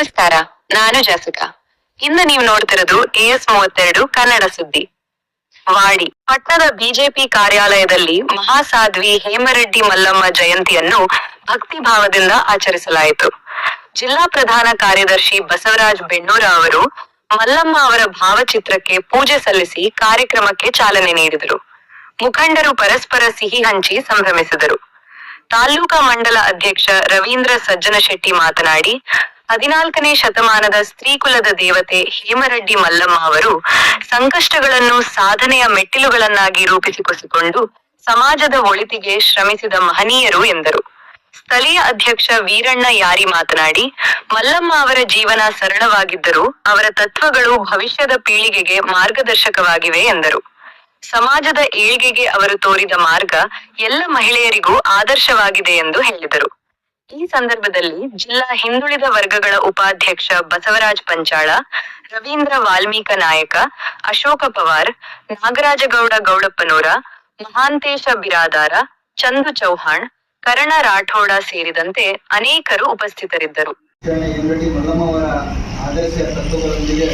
ನಮಸ್ಕಾರ, ನಾನು ಜಾಸಿಕಾ. ಇಂದು ನೀವು ನೋಡ್ತಿರೋದು AS32 ಕನ್ನಡ ಸುದ್ದಿ. ವಾಡಿ ಪಟ್ಟಣದ ಬಿಜೆಪಿ ಕಾರ್ಯಾಲಯದಲ್ಲಿ ಮಹಾಸಾಧ್ವಿ ಹೇಮರೆಡ್ಡಿ ಮಲ್ಲಮ್ಮ ಜಯಂತಿಯನ್ನು ಭಕ್ತಿಭಾವದಿಂದ ಆಚರಿಸಲಾಯಿತು. ಜಿಲ್ಲಾ ಪ್ರಧಾನ ಕಾರ್ಯದರ್ಶಿ ಬಸವರಾಜ್ ಬೆಣ್ಣೂರ ಅವರು ಮಲ್ಲಮ್ಮ ಅವರ ಭಾವಚಿತ್ರಕ್ಕೆ ಪೂಜೆ ಸಲ್ಲಿಸಿ ಕಾರ್ಯಕ್ರಮಕ್ಕೆ ಚಾಲನೆ ನೀಡಿದರು. ಮುಖಂಡರು ಪರಸ್ಪರ ಸಿಹಿ ಹಂಚಿ ಸಂಭ್ರಮಿಸಿದರು. ತಾಲೂಕಾ ಮಂಡಲ ಅಧ್ಯಕ್ಷ ರವೀಂದ್ರ ಸಜ್ಜನಶೆಟ್ಟಿ ಮಾತನಾಡಿ, 14ನೇ ಶತಮಾನದ ಸ್ತ್ರೀಕುಲದ ದೇವತೆ ಹೇಮರೆಡ್ಡಿ ಮಲ್ಲಮ್ಮ ಅವರು ಸಂಕಷ್ಟಗಳನ್ನು ಸಾಧನೆಯ ಮೆಟ್ಟಿಲುಗಳನ್ನಾಗಿ ರೂಪಿಸಿಕೊಂಡು ಸಮಾಜದ ಒಳಿತಿಗೆ ಶ್ರಮಿಸಿದ ಮಹನೀಯರು ಎಂದರು. ಸ್ಥಳೀಯ ಅಧ್ಯಕ್ಷ ವೀರಣ್ಣ ಯಾರಿ ಮಾತನಾಡಿ, ಮಲ್ಲಮ್ಮ ಅವರ ಜೀವನ ಸರಳವಾಗಿದ್ದರೂ ಅವರ ತತ್ವಗಳು ಭವಿಷ್ಯದ ಪೀಳಿಗೆಗೆ ಮಾರ್ಗದರ್ಶಕವಾಗಿವೆ ಎಂದರು. ಸಮಾಜದ ಏಳ್ಗೆಗೆ ಅವರು ತೋರಿದ ಮಾರ್ಗ ಎಲ್ಲ ಮಹಿಳೆಯರಿಗೂ ಆದರ್ಶವಾಗಿದೆ ಎಂದು ಹೇಳಿದರು. ಈ ಸಂದರ್ಭದಲ್ಲಿ ಜಿಲ್ಲಾ ಹಿಂದುಳಿದ ವರ್ಗಗಳ ಉಪಾಧ್ಯಕ್ಷ ಬಸವರಾಜ್ ಪಂಚಾಳ, ರವೀಂದ್ರ ವಾಲ್ಮೀಕ ನಾಯಕ, ಅಶೋಕ ಪವಾರ್, ನಾಗರಾಜಗೌಡ ಗೌಡಪ್ಪನೂರ, ಮಹಾಂತೇಶ ಬಿರಾದಾರ, ಚಂದು ಚೌಹಾಣ್, ಕರಣ ರಾಠೋಡ ಸೇರಿದಂತೆ ಅನೇಕರು ಉಪಸ್ಥಿತರಿದ್ದರು. ಆದರ್ಶ ತತ್ವಗಳೊಂದಿಗೆ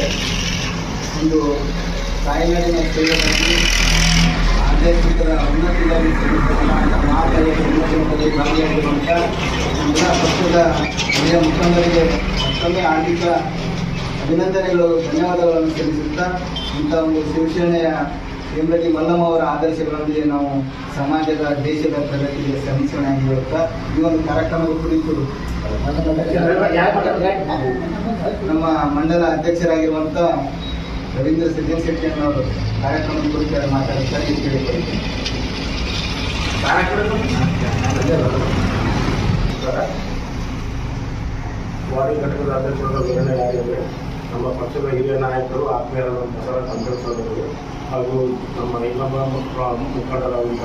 ಒಂದು ತಾಯ್ನಾಡಿನ ಸೇವೆಗಾಗಿ ಆಧ್ಯಾತ್ಮಿಕದ ಉನ್ನತಿಗಾಗಿ ಉನ್ನತಿಯಲ್ಲಿ ಭಾಗಿಯಾಗಿರುವಂಥ ಎಲ್ಲ ಪಕ್ಷದ ಹಿರಿಯ ಮುಖಂಡರಿಗೆ ಮತ್ತೊಮ್ಮೆ ಆರ್ಥಿಕ ಅಭಿನಂದನೆಗಳು, ಧನ್ಯವಾದಗಳನ್ನು ಸಲ್ಲಿಸುತ್ತಾ ಇಂಥ ಒಂದು ಶಿವಸೇನೆಯ ಹೇಮರೆಡ್ಡಿ ಮಲ್ಲಮ್ಮ ಅವರ ಆದರ್ಶಗಳೊಂದಿಗೆ ನಾವು ಸಮಾಜದ ದೇಶದ ಪ್ರಗತಿಗೆ ಶ್ರಮಿಸೋಣ ಎಂದು ಹೇಳುತ್ತಾ ಈ ಒಂದು ಕಾರ್ಯಕ್ರಮದ ಕುರಿತು ನಮ್ಮ ಮಂಡಲ ಅಧ್ಯಕ್ಷರಾಗಿರುವಂಥ ರವೀಂದ್ರ ಸಜ್ಜನಶೆಟ್ಟಿಯವರು ಕಾರ್ಯಕ್ರಮದ ಕುರಿತು ಮಾತಾಡುತ್ತಾರೆ ಎಂದು ಕೇಳಿಕೊಳ್ಳುತ್ತೇನೆ. ವಾಡಿ ಘಟಕದ ಅಧ್ಯಕ್ಷರಾದ ವೀರಣ್ಣಯ್ಯರಿಗೆ, ನಮ್ಮ ಪಕ್ಷದ ಹಿರಿಯ ನಾಯಕರು ಆತ್ಮೀಯರಾದಂತಹ ಸಂಘಟನೆಗಳು ಹಾಗೂ ನಮ್ಮ ಇನ್ನೊಬ್ಬ ಮುಖಂಡರಾದಂಥ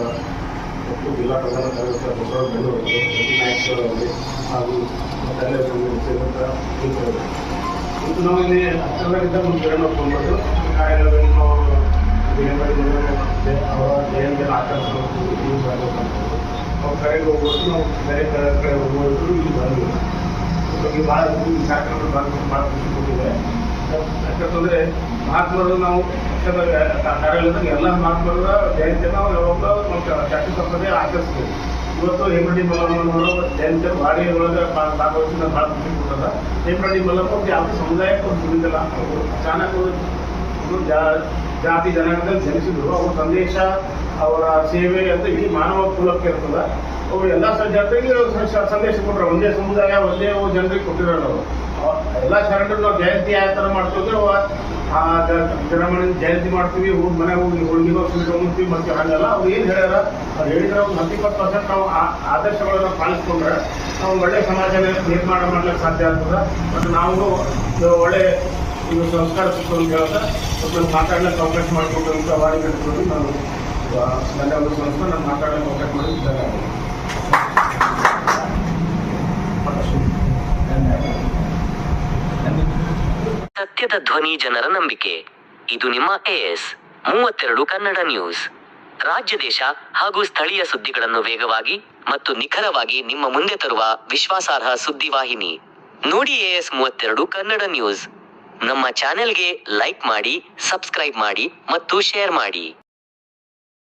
ಮತ್ತು ಜಿಲ್ಲಾ ಪ್ರಧಾನ ಕಾರ್ಯದರ್ಶಿ ಬಸವರಾಜ ಬೆಣ್ಣೂರವರಿಗೆ, ನಾಯಕರವರಿಗೆ ಹಾಗೂ ತಲೆ ಸೇರಿದಂಥ ಇದು ನಾವಿಲ್ಲಿ ಹತ್ತಿರದಿಂದ ಒಂದು ಕಿರಣ ಒಪ್ಕೊಂಡ್ಬಿಟ್ಟು ಕಾರ್ಯಗಳಲ್ಲಿ ನಾವು ಅವರ ಜಯಂತಿಯನ್ನು ಆಚರಿಸಬೇಕು. ಅವ್ರ ಕರೆಗೆ ಹೋಗ್ಬೋದು, ನಾವು ಬೇರೆ ಕಡೆ ಹೋಗ್ಬೋದು. ಇಲ್ಲಿ ಬಂದಿಲ್ಲ ಬಗ್ಗೆ ಭಾಳ ಈ ಕಾರ್ಯಕ್ರಮ ಭಾಳ ಖುಷಿ ಕೊಟ್ಟಿದೆ. ಯಾಕಂತಂದರೆ ಮಹಾತ್ಮರು ನಾವು ಪಕ್ಷದ ಕಾರ್ಯಾಲಯದಾಗ ಎಲ್ಲ ಮಹಾತ್ಮರ ಜಯಂತಿಯನ್ನು ನಾವು ಯಾವಾಗಲೂ ನಾವು ಜಾತಿ ತಪ್ಪದೆ ಆಚರಿಸ್ತೀವಿ. ಇವತ್ತು ಹೇಮರೆಡ್ಡಿ ಮಲ್ಲಮ್ಮನವರು ಜಯಂತಿ ಬಾಡಿ ಒಳಗೆ ಭಾಗವಹಿಸಿ ನಾವು ಭಾಳ ಖುಷಿ ಕೊಟ್ಟದ. ಹೇಮರೆಡ್ಡಿ ಮಲ್ಲಮ್ಮ ಯಾವುದೇ ಸಮುದಾಯಕ್ಕೆ ಒಂದು ದುಡಿದಿಲ್ಲ. ಅವರು ಅಚಾನಕ್ ಜಾತಿ ಜನಾಂಗದಲ್ಲಿ ಜನಿಸಿದ್ರು. ಅವ್ರ ಸಂದೇಶ, ಅವರ ಸೇವೆ ಅಂತ ಇಡೀ ಮಾನವ ಕುಲಕ್ಕೆ ಇರ್ತದೆ. ಅವರು ಎಲ್ಲ ಜಾತಿಗೆ ಸಂದೇಶ ಕೊಟ್ಟರು. ಒಂದೇ ಸಮುದಾಯ, ಒಂದೇ ಜನರಿಗೆ ಕೊಟ್ಟಿರೋರು. ಎಲ್ಲ ಶರಣರು ನಾವು ಜಯಂತಿ ಯಾವ ಥರ ಮಾಡ್ತೀವಿ, ಜನಮಣಿ ಜಯಂತಿ ಮಾಡ್ತೀವಿ, ಮನೆಗೆ ಹೋಗಿ ಹೋಳಿಗೆ ಸ್ವೀಟ್ ಹೋಗ್ತೀವಿ ಮತ್ತು ಹಾಗೆಲ್ಲ ಅವ್ರು ಏನು ಹೇಳ್ಯಾರ, ಅವ್ರು ಹೇಳಿದ್ರೆ ಒಂದು 10-20% ನಾವು ಆದರ್ಶಗಳನ್ನು ಪಾಲಿಸ್ಕೊಂಡ್ರೆ ನಾವು ಒಳ್ಳೆ ಸಮಾಜ ನಿರ್ಮಾಣ ಮಾಡ್ಲಿಕ್ಕೆ ಸಾಧ್ಯ ಆಗ್ತದೆ. ಮತ್ತು ನಾವು ಒಳ್ಳೆ ಇದು ಸಂಸ್ಕಾರ ಸಿಕ್ತು ಅಂತ ಹೇಳ್ತಾ ಸ್ವಲ್ಪ ಮಾತಾಡ್ಲಿಕ್ಕೆ ಅವಕಾಶ ಮಾಡಿಕೊಟ್ಟಂಥ ವಾಡಿ ಘಟಕದಲ್ಲಿ ನಾನು ಧನ್ಯವಾದ ಸಂಸ್ಥೆ ನಾನು ಮಾತಾಡಲಿಕ್ಕೆ ಅವಕಾಶ ಮಾಡಿದ್ದೆ. ಸತ್ಯದ ಧ್ವನಿ, ಜನರ ನಂಬಿಕೆ. ಇದು ನಿಮ್ಮ AS32 ಕನ್ನಡ ನ್ಯೂಸ್. ರಾಜ್ಯ, ದೇಶ ಹಾಗೂ ಸ್ಥಳೀಯ ಸುದ್ದಿಗಳನ್ನು ವೇಗವಾಗಿ ಮತ್ತು ನಿಖರವಾಗಿ ನಿಮ್ಮ ಮುಂದೆ ತರುವ ವಿಶ್ವಾಸಾರ್ಹ ಸುದ್ದಿವಾಹಿನಿ. ನೋಡಿ AS32 ಕನ್ನಡ ನ್ಯೂಸ್. ನಮ್ಮ ಚಾನೆಲ್ಗೆ ಲೈಕ್ ಮಾಡಿ, ಸಬ್ಸ್ಕ್ರೈಬ್ ಮಾಡಿ ಮತ್ತು ಶೇರ್ ಮಾಡಿ.